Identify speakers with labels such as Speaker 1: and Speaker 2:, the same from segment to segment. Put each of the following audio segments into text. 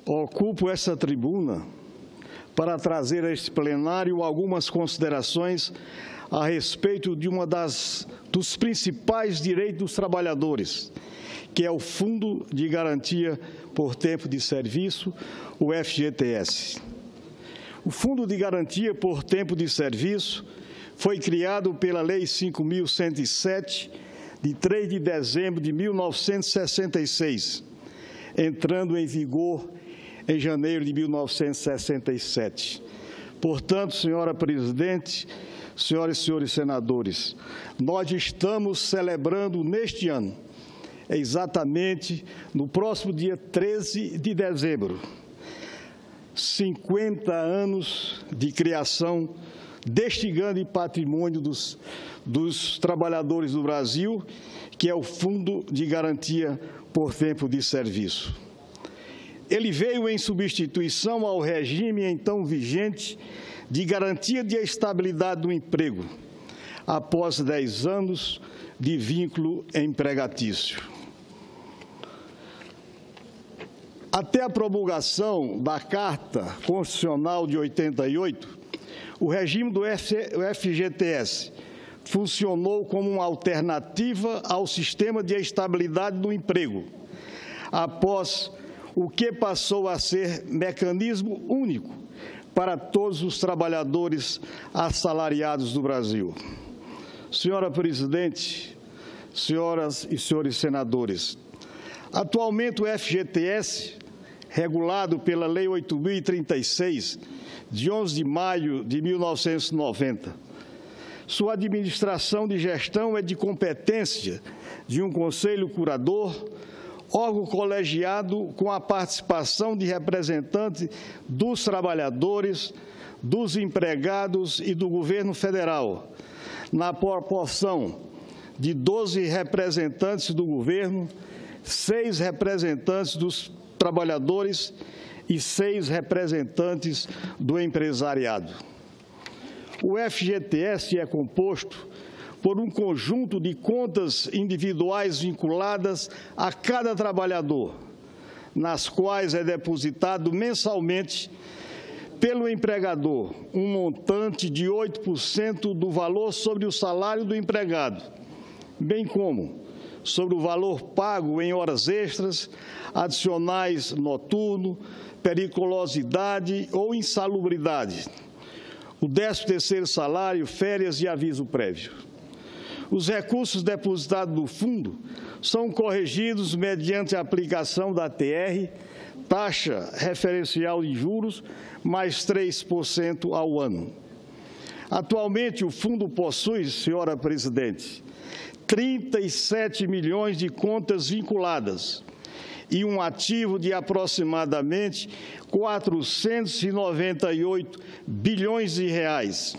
Speaker 1: Ocupo essa tribuna para trazer a este plenário algumas considerações a respeito de dos principais direitos dos trabalhadores, que é o Fundo de Garantia por Tempo de Serviço, o FGTS. O Fundo de Garantia por Tempo de Serviço foi criado pela Lei 5.107, de 3 de dezembro de 1966, entrando em vigor em janeiro de 1967. Portanto, senhora presidente, senhoras e senhores senadores, nós estamos celebrando neste ano, exatamente no próximo dia 13 de dezembro, 50 anos de criação deste grande patrimônio dos trabalhadores do Brasil, que é o Fundo de Garantia por Tempo de Serviço. Ele veio em substituição ao regime então vigente de garantia de estabilidade do emprego, após 10 anos de vínculo empregatício. Até a promulgação da Carta Constitucional de 88, o regime do FGTS funcionou como uma alternativa ao sistema de estabilidade do emprego, após o que passou a ser mecanismo único para todos os trabalhadores assalariados do Brasil. Senhora presidente, senhoras e senhores senadores, atualmente o FGTS, regulado pela Lei 8.036, de 11 de maio de 1990, sua administração de gestão é de competência de um conselho curador, órgão colegiado com a participação de representantes dos trabalhadores, dos empregados e do governo federal, na proporção de 12 representantes do governo, 6 representantes dos trabalhadores e 6 representantes do empresariado. O FGTS é composto por um conjunto de contas individuais vinculadas a cada trabalhador, nas quais é depositado mensalmente pelo empregador um montante de 8% do valor sobre o salário do empregado, bem como sobre o valor pago em horas extras, adicionais noturno, periculosidade ou insalubridade, o 13º salário, férias e aviso prévio. Os recursos depositados no fundo são corrigidos mediante a aplicação da TR, taxa referencial de juros, mais 3% ao ano. Atualmente, o fundo possui, senhora presidente, 37 milhões de contas vinculadas e um ativo de aproximadamente 498 bilhões de reais.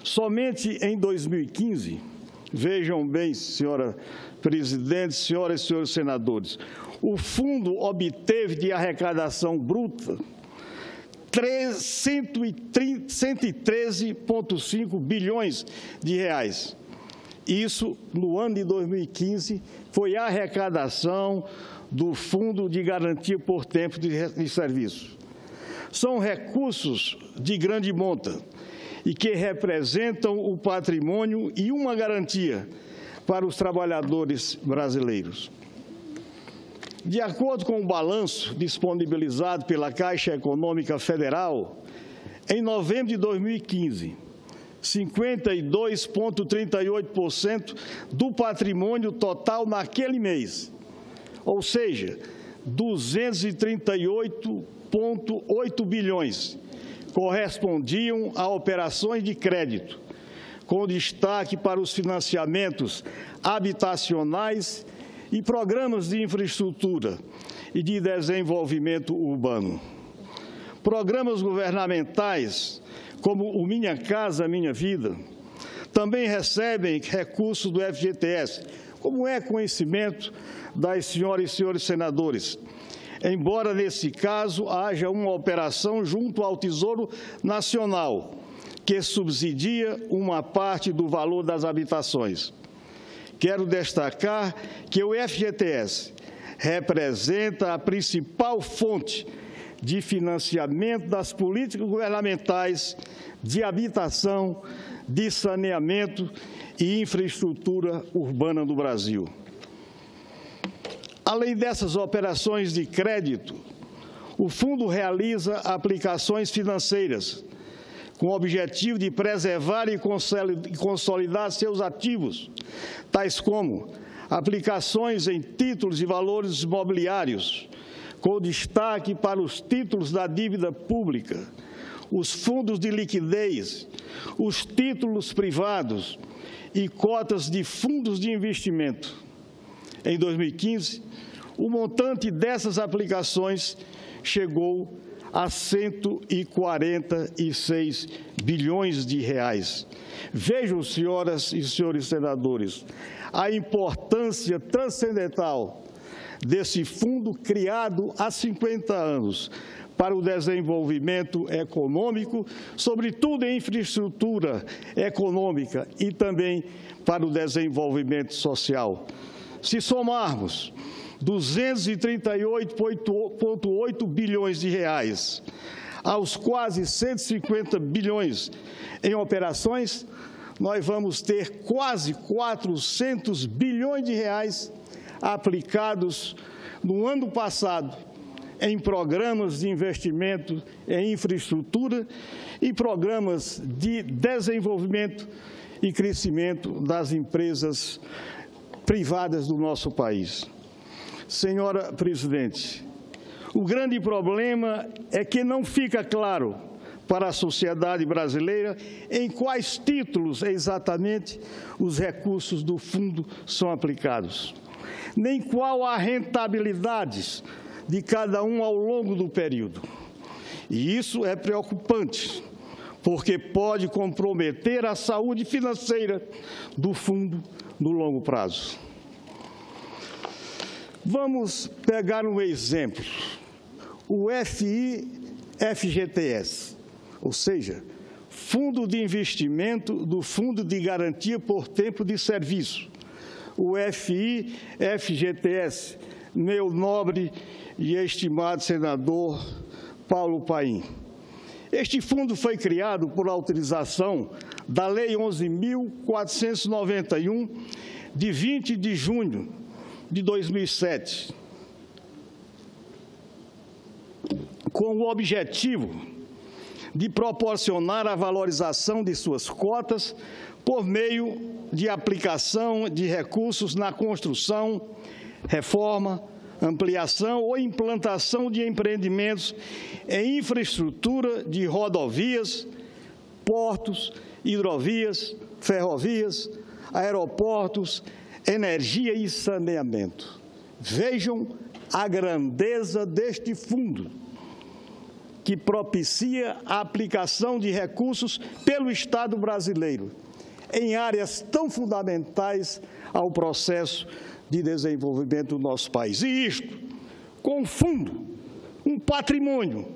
Speaker 1: Somente em 2015, vejam bem, senhora presidente, senhoras e senhores senadores, o fundo obteve de arrecadação bruta 113,5 bilhões de reais. Isso, no ano de 2015, foi a arrecadação do Fundo de Garantia por Tempo de Serviço. São recursos de grande monta e que representam o patrimônio e uma garantia para os trabalhadores brasileiros. De acordo com o balanço disponibilizado pela Caixa Econômica Federal, em novembro de 2015, 52,38% do patrimônio total naquele mês, ou seja, 238,8 bilhões, correspondiam a operações de crédito, com destaque para os financiamentos habitacionais e programas de infraestrutura e de desenvolvimento urbano. Programas governamentais, como o Minha Casa Minha Vida, também recebem recursos do FGTS, como é conhecimento das senhoras e senhores senadores, embora nesse caso haja uma operação junto ao Tesouro Nacional, que subsidia uma parte do valor das habitações. Quero destacar que o FGTS representa a principal fonte de financiamento das políticas governamentais de habitação, de saneamento e infraestrutura urbana do Brasil. Além dessas operações de crédito, o fundo realiza aplicações financeiras com o objetivo de preservar e consolidar seus ativos, tais como aplicações em títulos e valores imobiliários, com destaque para os títulos da dívida pública, os fundos de liquidez, os títulos privados e cotas de fundos de investimento. Em 2015, o montante dessas aplicações chegou a 146 bilhões de reais. Vejam, senhoras e senhores senadores, a importância transcendental desse fundo criado há 50 anos para o desenvolvimento econômico, sobretudo em infraestrutura econômica e também para o desenvolvimento social. Se somarmos 238,8 bilhões de reais aos quase 150 bilhões em operações, nós vamos ter quase 400 bilhões de reais aplicados no ano passado em programas de investimento em infraestrutura e programas de desenvolvimento e crescimento das empresas privadas do nosso país. Senhora presidente, o grande problema é que não fica claro para a sociedade brasileira em quais títulos exatamente os recursos do fundo são aplicados, nem qual a rentabilidade de cada um ao longo do período. E isso é preocupante, porque pode comprometer a saúde financeira do fundo no longo prazo. Vamos pegar um exemplo, o FGTS, ou seja, Fundo de Investimento do Fundo de Garantia por Tempo de Serviço, o FGTS, meu nobre e estimado senador Paulo Paim. Este fundo foi criado por autorização da Lei 11.491, de 20 de junho de 2007, com o objetivo de proporcionar a valorização de suas cotas por meio de aplicação de recursos na construção, reforma, ampliação ou implantação de empreendimentos em infraestrutura de rodovias, portos, hidrovias, ferrovias, aeroportos, energia e saneamento. Vejam a grandeza deste fundo, que propicia a aplicação de recursos pelo Estado brasileiro em áreas tão fundamentais ao processo de desenvolvimento do nosso país. E isto com um fundo, um patrimônio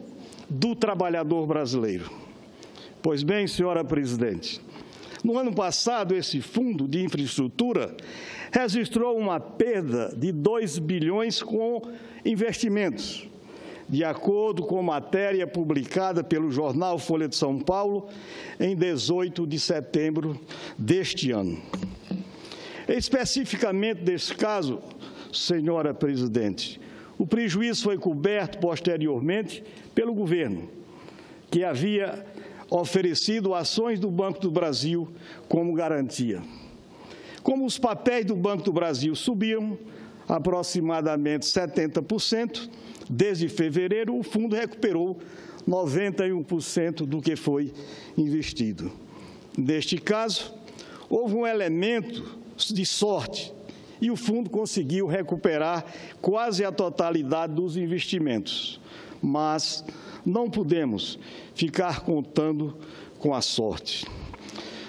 Speaker 1: do trabalhador brasileiro. Pois bem, senhora presidente, no ano passado, esse fundo de infraestrutura registrou uma perda de 2 bilhões com investimentos, de acordo com matéria publicada pelo jornal Folha de São Paulo em 18 de setembro deste ano. Especificamente nesse caso, senhora presidente, o prejuízo foi coberto posteriormente pelo governo, que havia oferecido ações do Banco do Brasil como garantia. Como os papéis do Banco do Brasil subiram aproximadamente 70%, desde fevereiro o fundo recuperou 91% do que foi investido. Neste caso, houve um elemento de sorte e o fundo conseguiu recuperar quase a totalidade dos investimentos. Mas não podemos ficar contando com a sorte.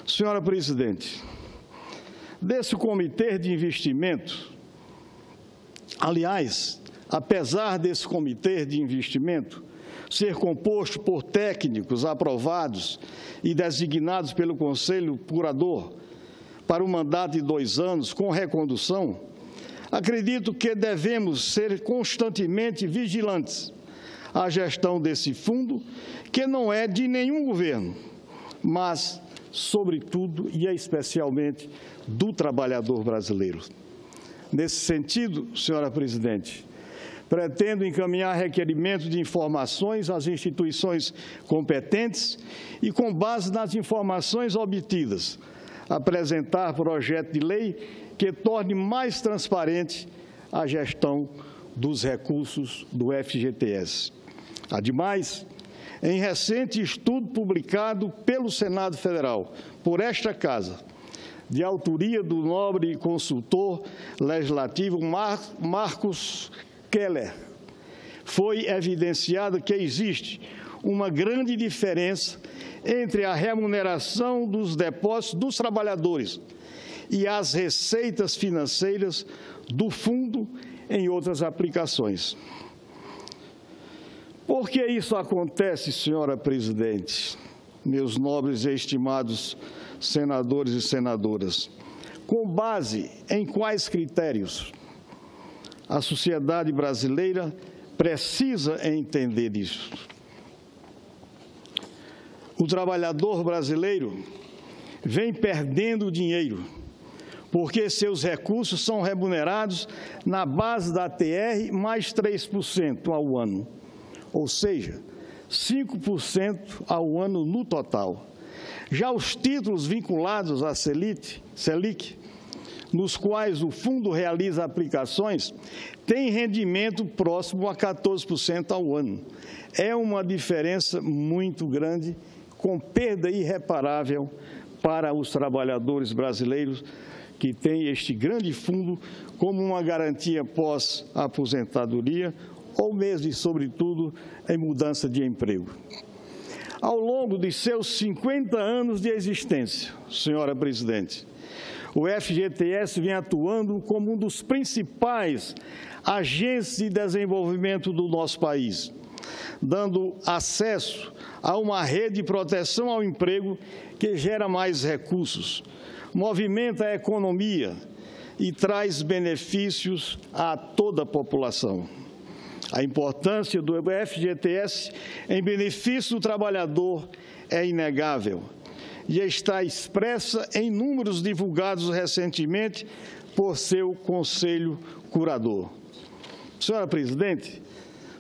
Speaker 1: Senhora presidente, desse comitê de investimento, aliás, apesar desse comitê de investimento ser composto por técnicos aprovados e designados pelo Conselho Curador para um mandato de 2 anos com recondução, acredito que devemos ser constantemente vigilantes a gestão desse fundo, que não é de nenhum governo, mas, sobretudo e especialmente, do trabalhador brasileiro. Nesse sentido, senhora presidente, pretendo encaminhar requerimento de informações às instituições competentes e, com base nas informações obtidas, apresentar projeto de lei que torne mais transparente a gestão dos recursos do FGTS. Ademais, em recente estudo publicado pelo Senado Federal, por esta Casa, de autoria do nobre consultor legislativo Marcos Keller, foi evidenciado que existe uma grande diferença entre a remuneração dos depósitos dos trabalhadores e as receitas financeiras do fundo em outras aplicações. Por que isso acontece, senhora presidente, meus nobres e estimados senadores e senadoras? Com base em quais critérios? A sociedade brasileira precisa entender isso. O trabalhador brasileiro vem perdendo dinheiro, porque seus recursos são remunerados na base da TR mais 3% ao ano, ou seja, 5% ao ano no total. Já os títulos vinculados à Selic, nos quais o fundo realiza aplicações, têm rendimento próximo a 14% ao ano. É uma diferença muito grande, com perda irreparável para os trabalhadores brasileiros que têm este grande fundo como uma garantia pós-aposentadoria ou mesmo e, sobretudo, em mudança de emprego. Ao longo de seus 50 anos de existência, senhora presidente, o FGTS vem atuando como um dos principais agentes de desenvolvimento do nosso país, dando acesso a uma rede de proteção ao emprego que gera mais recursos, movimenta a economia e traz benefícios a toda a população. A importância do FGTS em benefício do trabalhador é inegável e está expressa em números divulgados recentemente por seu Conselho Curador. Senhora presidente,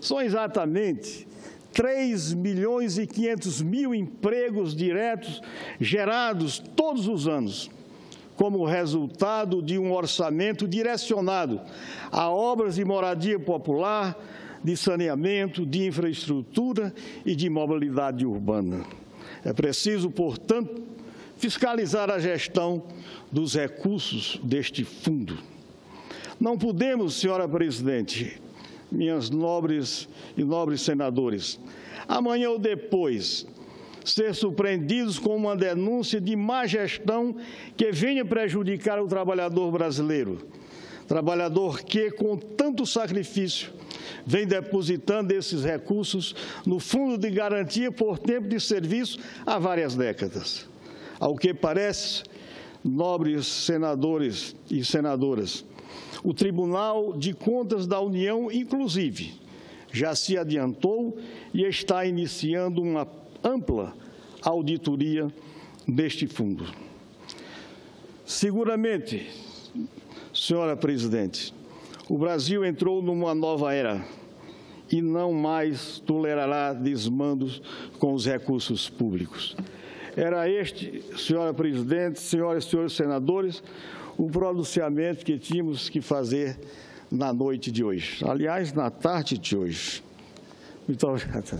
Speaker 1: são exatamente 3.500.000 empregos diretos gerados todos os anos, como resultado de um orçamento direcionado a obras de moradia popular, de saneamento, de infraestrutura e de mobilidade urbana. É preciso, portanto, fiscalizar a gestão dos recursos deste fundo. Não podemos, senhora presidente, minhas nobres e nobres senadores, amanhã ou depois, ser surpreendidos com uma denúncia de má gestão que venha prejudicar o trabalhador brasileiro. Trabalhador que, com tanto sacrifício, vem depositando esses recursos no Fundo de Garantia por Tempo de Serviço há várias décadas. Ao que parece, nobres senadores e senadoras, o Tribunal de Contas da União, inclusive, já se adiantou e está iniciando uma ampla auditoria deste fundo. Seguramente, senhora presidente, o Brasil entrou numa nova era e não mais tolerará desmandos com os recursos públicos. Era este, senhora presidente, senhoras e senhores senadores, o pronunciamento que tínhamos que fazer na noite de hoje. Aliás, na tarde de hoje. Muito obrigado.